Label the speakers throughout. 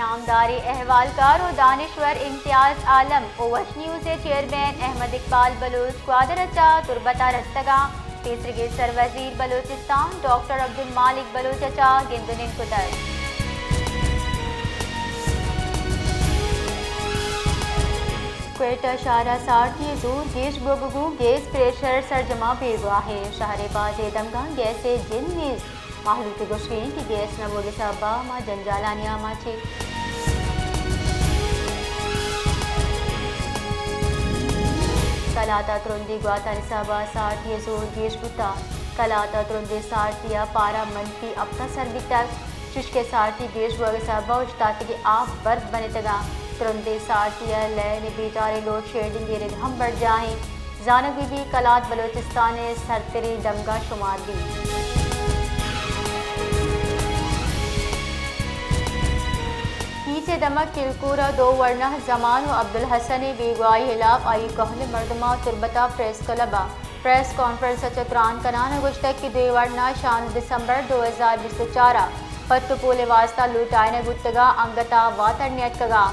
Speaker 1: نامدار احوالکار و دانشور امتیاز عالم اوش news chairman Ahmad Iqbal Baloch کوادرچا تربتا رستگا تیسرگی سر وزیر بلوچستان ڈاکٹر عبدالمالک بلوچچا گندنن کتر کوئٹہ شارہ سارتی دور گیش بوگو گیس پریشر سرجمہ بیگوا ہے شہر باز دمگا گیس جن نیز محلوک گوشگین کی گیس نبوگ صحبہ ما جنجالانی آما چھے کلاتا ترندی گواتا نصابہ سارتی زور گیش بتا کلاتا ترندی سارتیا پارا منفی اپنا سر بتر چشکے سارتی گیش بوگ صحبہ اجتاتی کی آپ برد بنے تگا ترندی سارتیا لین بیچارے لوڈ شیڈنگ گیرد ہم بڑھ جائیں زانگوی بھی کلات بلوچستان سرتری دمگا شمار بھی پیچھے دمک کلکورہ دو ورنہ زمان و عبدالحسن بیگوائی خلاف آئی کہل مردمہ تربتا پریس کلبہ پریس کانفرنس چتران کنان گشتک کی دوی ورنہ 6 دسمبر 2024 پتو پولے واسطہ لوٹائن گتگا انگتا واتر نیت کگا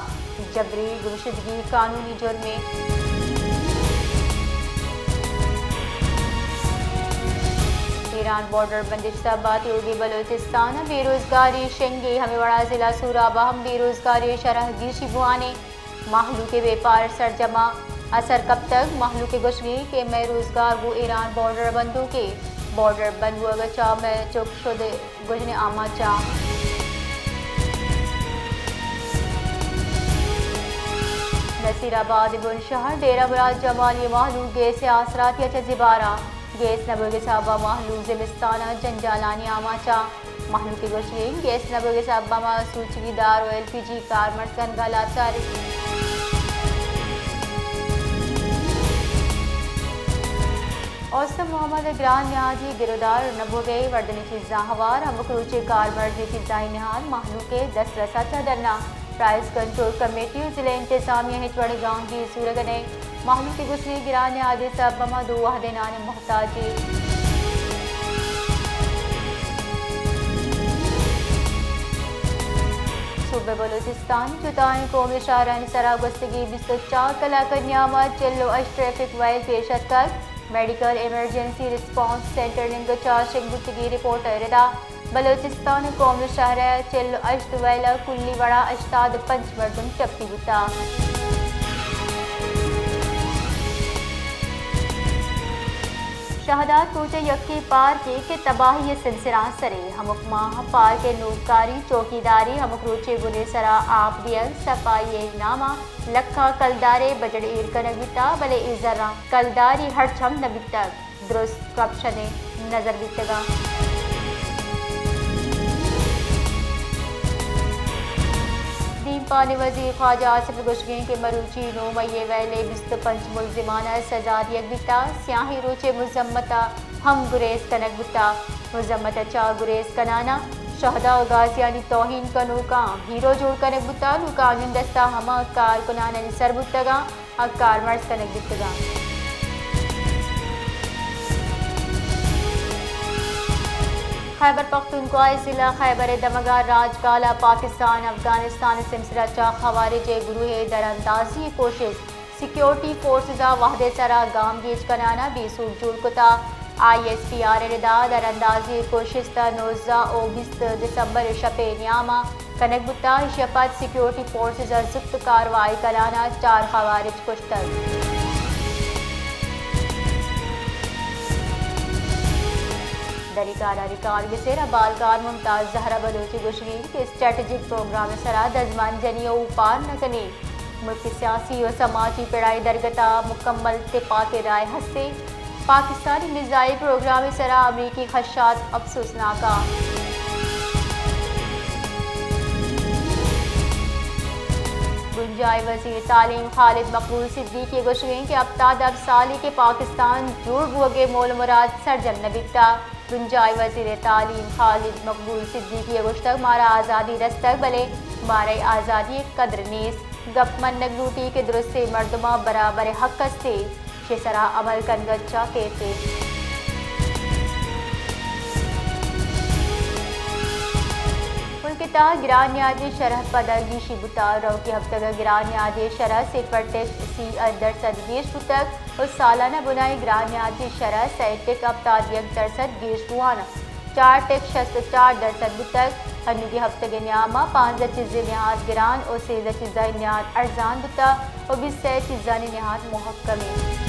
Speaker 1: جبری گمشدگی قانونی جرمے ایران بارڈر بندش سبات یوگی بلوچستان بے روزگاری شنگی ہمیں بڑا ضلع سورابہ ہم بے روزگاری شرح گیشی بوانے محلو کے بیپار سرجمہ اثر کب تک محلو کے گشگی کے میں روزگار وہ ایران بارڈر بندوں کے بارڈر بند وہ اگر چاہ میں چک شد گجنے آما چاہ نصیر آباد بن شہر ڈیرہ براد جمالی محلو گیس آسرات یا چزبارہ گیس نبوگ صحبہ محلو زمستانہ جنجالانی آماچا محلو کی گوشگین گیس نبوگ صحبہ ما سوچگی دار و LPG کار مرسن گلات چاری اوسط محمد گران نیازی گرودار نبوگے وردنی چیزاں ہوار ہم کروچے کار مرد چیزاں نحال محلو کے 10 رسا چادرنا پرائز کنٹرول کمیٹی ضلع انتظامیہ ہچوڑ گاؤں کی سورگنے محلو کی گسری گرانے آدھے سببہ دو وحدینان محتاجی صوبہ بلوچستان چتائیں قومی شاہران سرا گستگی 24 کلاکر نیامت چلو اش ٹریفک وائل پیشت کر میڈیکل ایمرجنسی رسپانس سینٹر ننگچا شنگتگی رپورٹ ردا بلوچستان قومی شہرہ چلو اشت ویلہ کلی وڑا اشتاد 5 مردم ٹپی بتا شہدات کوچے یکی پار کے تباہی سنسران سرے ہمک ماہ پار کے نوکاری چوکیداری ہمک روچے گنے سرا آپ دیل صفائی نامہ لکھا کلدارے بجڑ ایر کنگ بیتا بلے ایزرہ کلداری ہر چھم نبیتا درست کرپشن نظر بیتگا دین پانی وزیر خواجہ آصف گوشگین کے مروچی 9 مئی ویلے 25 ملزمانہ سزا دیگ بیتا سیاہی روچے مزمتا ہم گریز کنک بیتا مزمتا چا گریز کنانا شہدہ و غازیانی توہین کنو کام ہیرو جوڑ کنک بیتا لوکانین دستا ہما کار کنانا سر بیتگا اکار مرز کنک بیتگا خیبر پختونخوا ضلع خیبر دمگا راج کالا پاکستان افغانستان سمسرہ چا خوارج گروہ در اندازی کوشش سیکیورٹی فورسز وحدے سرا گام گیج کنانا بھی سوٹ جوڑ کتا ISPR ردا در اندازی کوشش تا 19 و 20 دسمبر شپے نیاما کنک بتا شپت سیکیورٹی فورسز زبط کاروائی کلانا 4 خوارج کشتر دریکارہ ریکارڈ بسیرہ بالکار ممتاز زہرہ بلوچی گوشگین کے اسٹریٹجک پروگرام سرا دزمان جنی و پار نکنی ملک سیاسی و سماجی پڑائی درگتا مکمل اتفاق کے رائے ہستے پاکستانی میزائل پروگرام سرا امریکی خدشات افسوسناکا گنجائے وزیر تعلیم خالد مقبول صدیقی گوشگین کے ابتاد اب سالی کے پاکستان جوڑ بوگے مول مراد سرجم نبیتا گنجائے وزیر تعلیم خالد مقبول صدیقی گوشتک مارا آزادی رستک بلے مارے آزادی قدر نیس گپ من نگلوٹی کے درست مردمہ برابر حق استے شسرا عمل کنگچا کہتے ملک گتا گران نیادی شرح پدگی شیبتا رو کی ہفتہ کا گران نیادی شرح 0.30% گیش بتک اور سالانہ بنائی گران نیادی شرح 0.71% گیش بوانا 4.64% بتک ہنو کی ہفتہ کے نیامہ 5 چیزیں نہاد گران اور 13 چیزیں نہاد ارزان بتا اور 20 چیزیں نہاد محکمی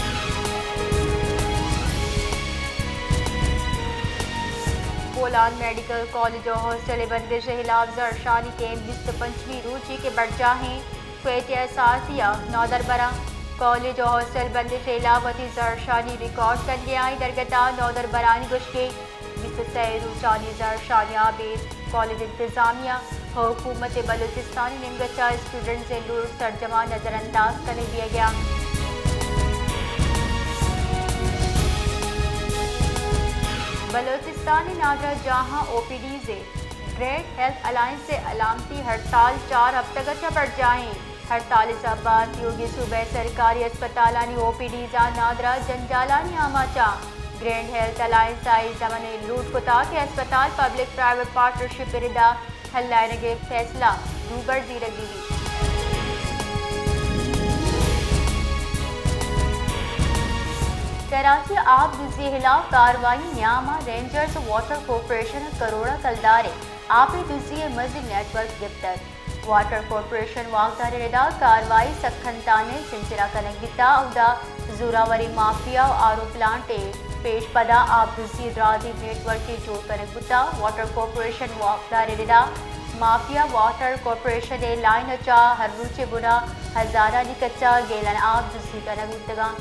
Speaker 1: بولان میڈیکل کالج اور ہاسٹل بندش خلاف زرشانی کے 25ویں روزی کے برجاہیں فیت اساسیہ نودربرہ کالج اور ہاسٹل بندش خلافتی زرشانی ریکارڈ کر گیا درگتا نودربرانی گش کے 23 روزانی زرشانی آبید کالج انتظامیہ حکومت بلوچستانی نمگچہ اسٹوڈنٹ سے لور ترجمہ نظر انداز کرنے دیا گیا بلوچستانی نادرہ جہاں او پی ڈی سے گریٹ ہیلتھ الائنس سے علامتی ہڑتال 4 ہفتہ گچہ بڑھ جائیں ہڑتال بعد یوگی صوبہ سرکاری اسپتالانی او پی ڈی زا نادرہ جنجالانی آماچا گرینڈ ہیلتھ الائنس آئی زمانے لوٹ کتا کہ اسپتال پبلک پرائیویٹ پارٹنرشپ ردا ہلائنے کے فیصلہ دوبر زیرک دیوی کراچی آب دوسری خلاف کاروائی نیامہ رینجرز واٹر کارپوریشن کروڑا کلدارے آبی دوسری مزید نیٹ ورک گفتر واٹر کارپوریشن واقدار ردا کاروائی سکھنتانے سنچرا کنک گتا اودا زوراوری مافیا و آرو پلانٹ پیش پدا آب دوسری درازی نیٹ ورک جوڑ کنک گتا واٹر کارپوریشن واقدار ردا مافیا واٹر کارپوریشن لائن اچا ہر روچے بنا ہزارہ نکچا گیلن آب دوسری کنک گتگا